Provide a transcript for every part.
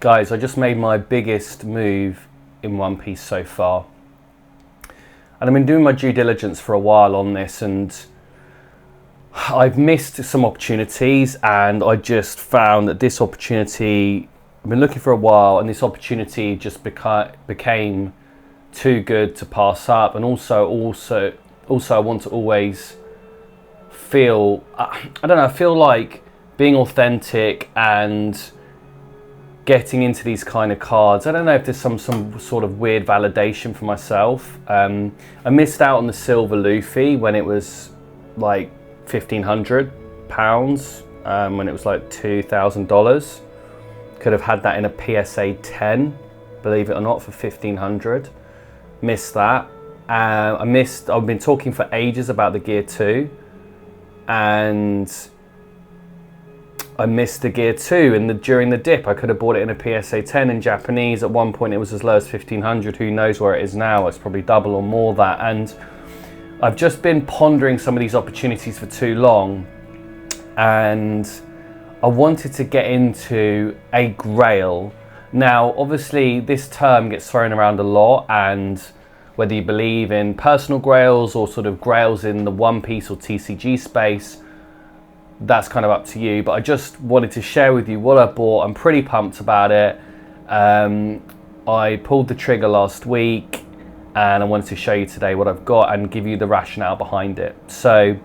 Guys, I just made my biggest move in One Piece so far. And I've been doing my due diligence for a while on this, and I've missed some opportunities, and I just found that this opportunity, I've been looking for a while, and this opportunity just became too good to pass up. And also I want to always feel, I don't know, I feel like being authentic and getting into these kind of cards, I don't know if there's some sort of weird validation for myself. I missed out on the silver Luffy when it was like £1,500, when it was like $2,000. Could have had that in a PSA 10, believe it or not, for $1,500. Missed that. I've been talking for ages about the Gear 2, and I missed the Gear 2 during the dip. I could have bought it in a PSA 10 in Japanese. At one point it was as low as 1,500. Who knows where it is now? It's probably double or more that. And I've just been pondering some of these opportunities for too long, and I wanted to get into a grail. Now, obviously this term gets thrown around a lot, and whether you believe in personal grails or sort of grails in the One Piece or TCG space, that's kind of up to you. But I just wanted to share with you what I bought. I'm pretty pumped about it. I pulled the trigger last week, and I wanted to show you today what I've got and give you the rationale behind it. So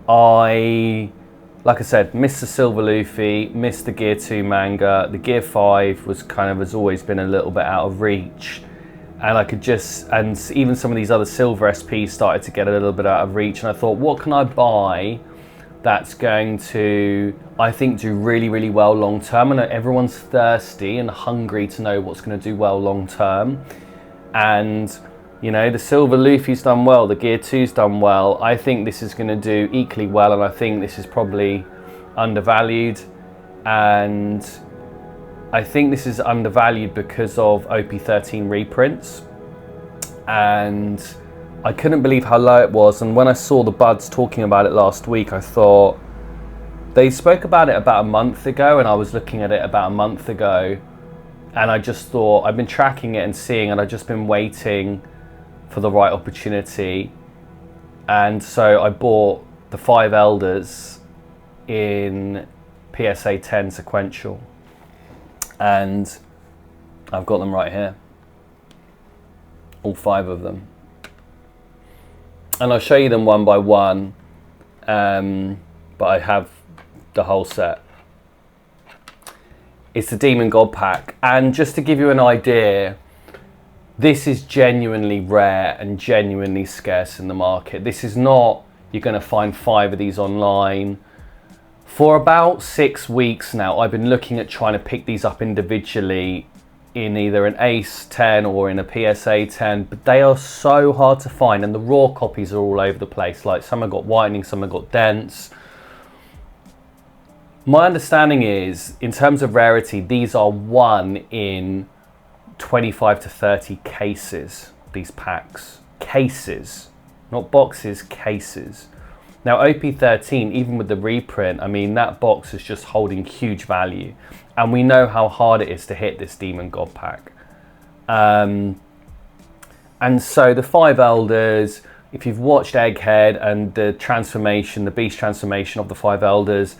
like I said, missed the silver Luffy, missed the Gear 2 manga. The Gear 5 was has always been a little bit out of reach. And and even some of these other silver SPs started to get a little bit out of reach. And I thought, what can I buy that's going to, I think, do really, really well long term? I know everyone's thirsty and hungry to know what's going to do well long term. And, you know, the silver Luffy's done well, the Gear 2's done well. I think this is going to do equally well, and I think this is probably undervalued. And I think this is undervalued because of OP13 reprints. And I couldn't believe how low it was. And when I saw the buds talking about it last week, I thought, they spoke about it about a month ago, and I was looking at it about a month ago. And I just thought, I've been tracking it and seeing, and I've just been waiting for the right opportunity. And so I bought the 5 Elders in PSA 10 sequential. And I've got them right here. All 5 of them. And I'll show you them one by one, but I have the whole set. It's the Demon God pack, and just to give you an idea, this is genuinely rare and genuinely scarce in the market. This is not, you're going to find 5 of these online. For about 6 weeks now, I've been looking at trying to pick these up individually in either an Ace 10 or in a PSA 10, but they are so hard to find, and the raw copies are all over the place. Like, some have got whitening, some have got dents. My understanding is, in terms of rarity, these are 1 in 25 to 30 cases, these packs. Cases, not boxes, cases. Now, OP13, even with the reprint, I mean, that box is just holding huge value. And we know how hard it is to hit this Demon God pack. And so the 5 Elders, if you've watched Egghead and the transformation, the beast transformation of the 5 Elders,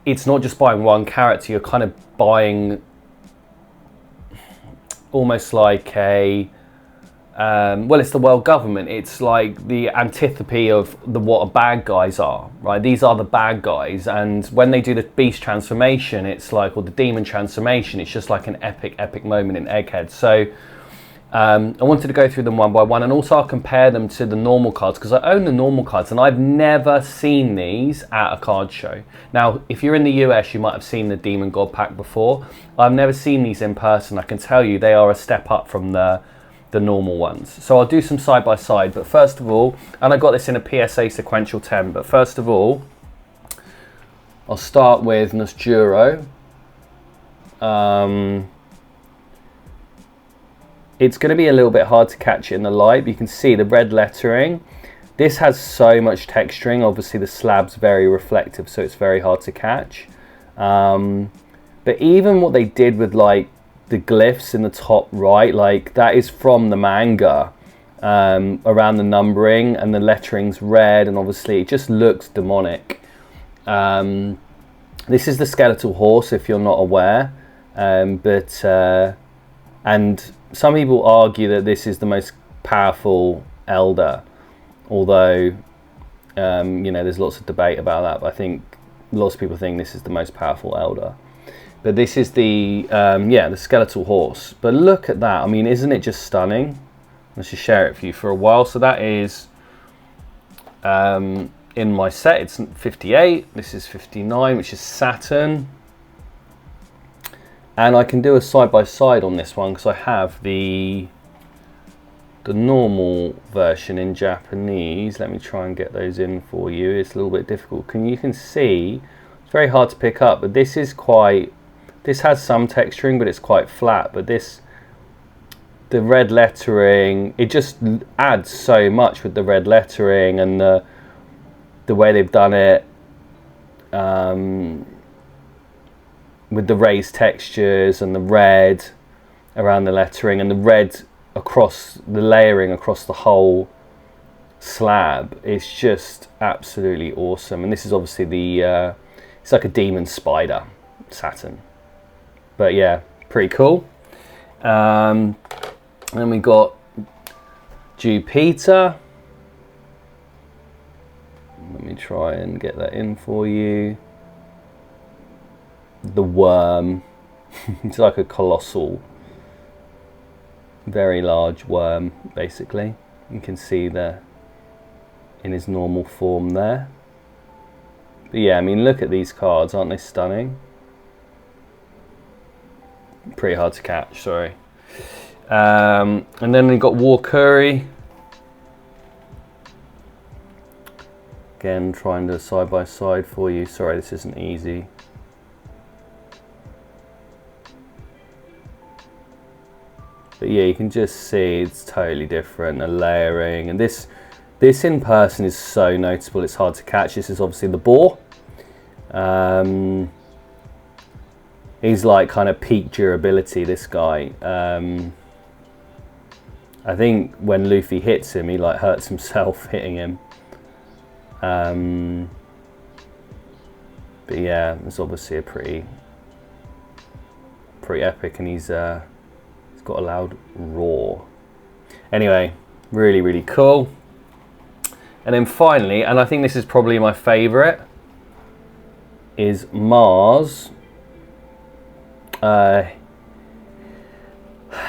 it's not just buying one character, you're kind of buying almost like a, well, it's the world government. It's like the antipathy of what bad guys are, right? These are the bad guys. And when they do the beast transformation, it's like, or the demon transformation, it's just like an epic moment in Egghead. So I wanted to go through them one by one, and also I'll compare them to the normal cards, because I own the normal cards and I've never seen these at a card show. Now, if you're in the US, you might have seen the Demon God pack before. I've never seen these in person. I can tell you they are a step up from the normal ones. So I'll do some side by side, but first of all, and I got this in a PSA sequential 10, but first of all, I'll start with Nosturo. It's going to be a little bit hard to catch it in the light, but you can see the red lettering. This has so much texturing. Obviously the slab's very reflective, so it's very hard to catch. But But even what they did with like the glyphs in the top right, like that is from the manga, around the numbering, and the lettering's red, and obviously it just looks demonic. This is the skeletal horse, if you're not aware, and some people argue that this is the most powerful elder, although you know, there's lots of debate about that, but I think lots of people think this is the most powerful elder. But this is the the skeletal horse. But look at that. I mean, isn't it just stunning? Let's just share it for you for a while. So that is in my set. It's 58. This is 59, which is Saturn. And I can do a side by side on this one because I have the normal version in Japanese. Let me try and get those in for you. It's a little bit difficult. You can see it's very hard to pick up, but this is quite. This has some texturing, but it's quite flat. But the red lettering, it just adds so much with the red lettering and the way they've done it, with the raised textures and the red around the lettering and the red across the layering across the whole slab. It's just absolutely awesome. And this is obviously the it's like a demon spider Saturn. But yeah, pretty cool. Then we got Jupiter. Let me try and get that in for you. The worm. It's like a colossal, very large worm, basically. You can see there in his normal form there. But yeah, I mean, look at these cards, aren't they stunning? Pretty hard to catch, sorry. And then we got Warcurry. Again, trying to side by side for you. Sorry, this isn't easy. But yeah, you can just see it's totally different, the layering, and this in person is so noticeable, it's hard to catch. This is obviously the boar. He's like kind of peak durability, this guy. I think when Luffy hits him, he like hurts himself hitting him. But yeah, it's obviously a pretty epic, and he's got a loud roar. Anyway, really, really cool. And then finally, and I think this is probably my favorite, is Mars.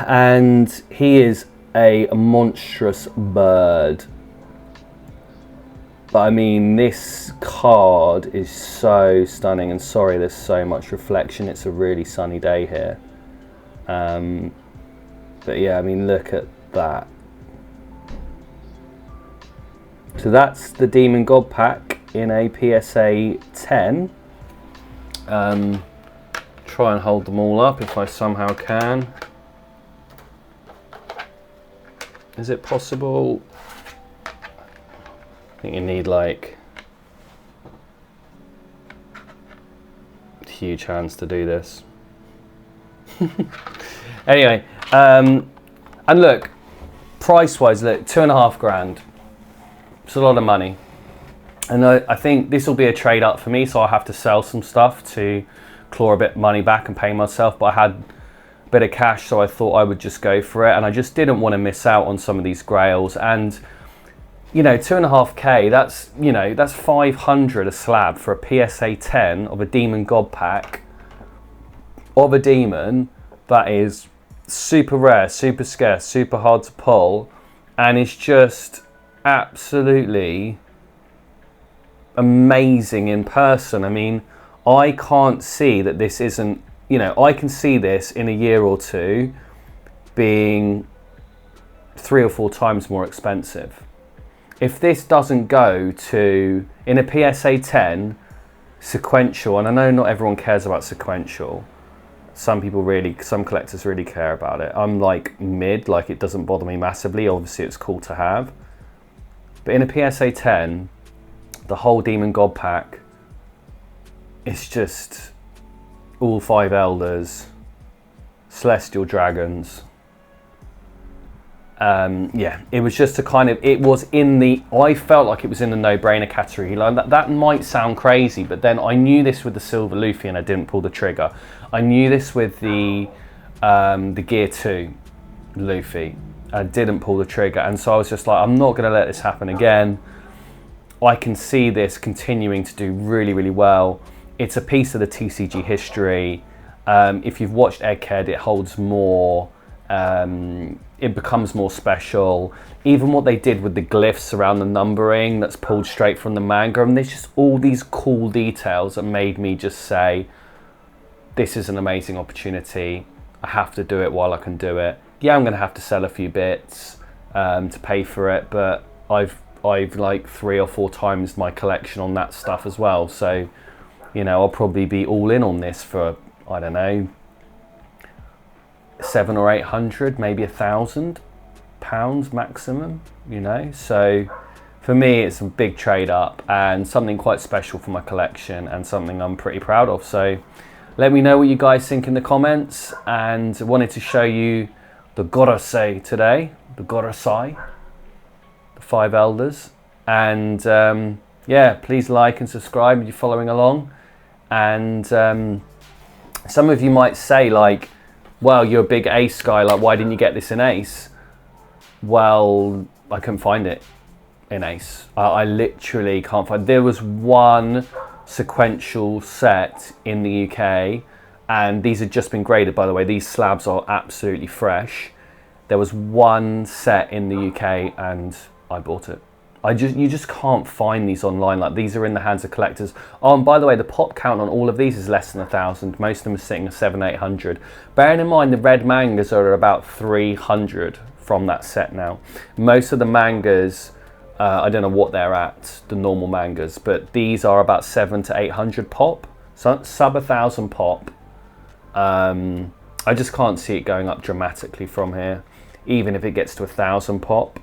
And he is a monstrous bird. But I mean, this card is so stunning, and sorry, there's so much reflection. It's a really sunny day here. But yeah, I mean, look at that. So that's the Demon God pack in a PSA 10. Try and hold them all up if I somehow can. Is it possible? I think you need like huge hands to do this. Anyway, and look, price wise, look, $2.5 grand. It's a lot of money. And I think this will be a trade up for me, so I'll have to sell some stuff to claw a bit of money back and pay myself. But I had a bit of cash, so I thought I would just go for it. And I just didn't want to miss out on some of these grails. And you know, 2.5K, that's, you know, that's 500 a slab for a PSA 10 of a Demon God pack of a demon that is super rare, super scarce, super hard to pull, and it's just absolutely amazing in person. I mean, I can't see that this isn't, you know, I can see this in a year or two being 3 or 4 times more expensive. If this doesn't go to, in a PSA 10, sequential, and I know not everyone cares about sequential. Some people really, some collectors really care about it. I'm like mid, like it doesn't bother me massively. Obviously it's cool to have. But in a PSA 10, the whole Demon God pack, it's just all 5 elders, celestial dragons. Yeah, it was just a kind of, it was in the, I felt like it was in the no-brainer category. Like that might sound crazy, but then I knew this with the silver Luffy and I didn't pull the trigger. I knew this with the Gear 2 Luffy. I didn't pull the trigger, and so I was just like, I'm not going to let this happen again. I can see this continuing to do really, really well. It's a piece of the TCG history. If you've watched Egghead, it holds more. It becomes more special. Even what they did with the glyphs around the numbering, that's pulled straight from the manga, and there's just all these cool details that made me just say, this is an amazing opportunity. I have to do it while I can do it. Yeah, I'm going to have to sell a few bits to pay for it, but I've like 3 or 4 times my collection on that stuff as well. So, you know, I'll probably be all in on this for, I don't know, 700 or 800, maybe £1,000 maximum, you know. So for me, it's a big trade up and something quite special for my collection and something I'm pretty proud of. So let me know what you guys think in the comments, and I wanted to show you the Gorosei today, the 5 elders. And yeah, please like and subscribe if you're following along. And some of you might say, like, well, you're a big ace guy, like, why didn't you get this in ace? Well, I couldn't find it in ace. I literally can't find. There was one sequential set in the UK, and these had just been graded, by the way. These slabs are absolutely fresh. There was one set in the UK and I bought it. You just can't find these online. Like, these are in the hands of collectors. Oh, and by the way, the pop count on all of these is less than 1,000. Most of them are sitting at 700-800. Bearing in mind the red mangas are about 300 from that set now. Most of the mangas, I don't know what they're at, the normal mangas, but these are about 700 to 800 pop, so sub 1,000 pop. I just can't see it going up dramatically from here, even if it gets to 1,000 pop.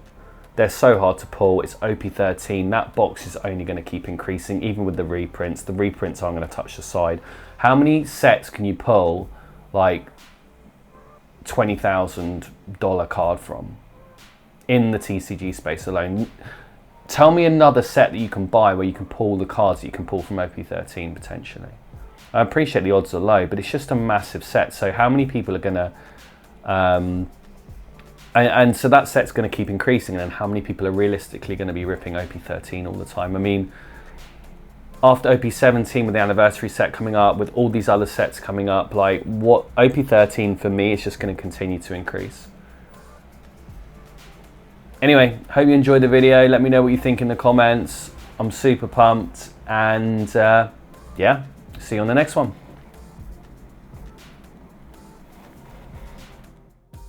They're so hard to pull. It's OP13. That box is only going to keep increasing, even with the reprints. The reprints aren't going to touch the side. How many sets can you pull, like, $20,000 card from in the TCG space alone? Tell me another set that you can buy where you can pull the cards that you can pull from OP13 potentially. I appreciate the odds are low, but it's just a massive set. So how many people are going to... And so that set's going to keep increasing, and how many people are realistically going to be ripping OP13 all the time? I mean, after OP17 with the anniversary set coming up, with all these other sets coming up, like, what OP13 for me is just going to continue to increase. Anyway, hope you enjoyed the video. Let me know what you think in the comments. I'm super pumped, and yeah, see you on the next one.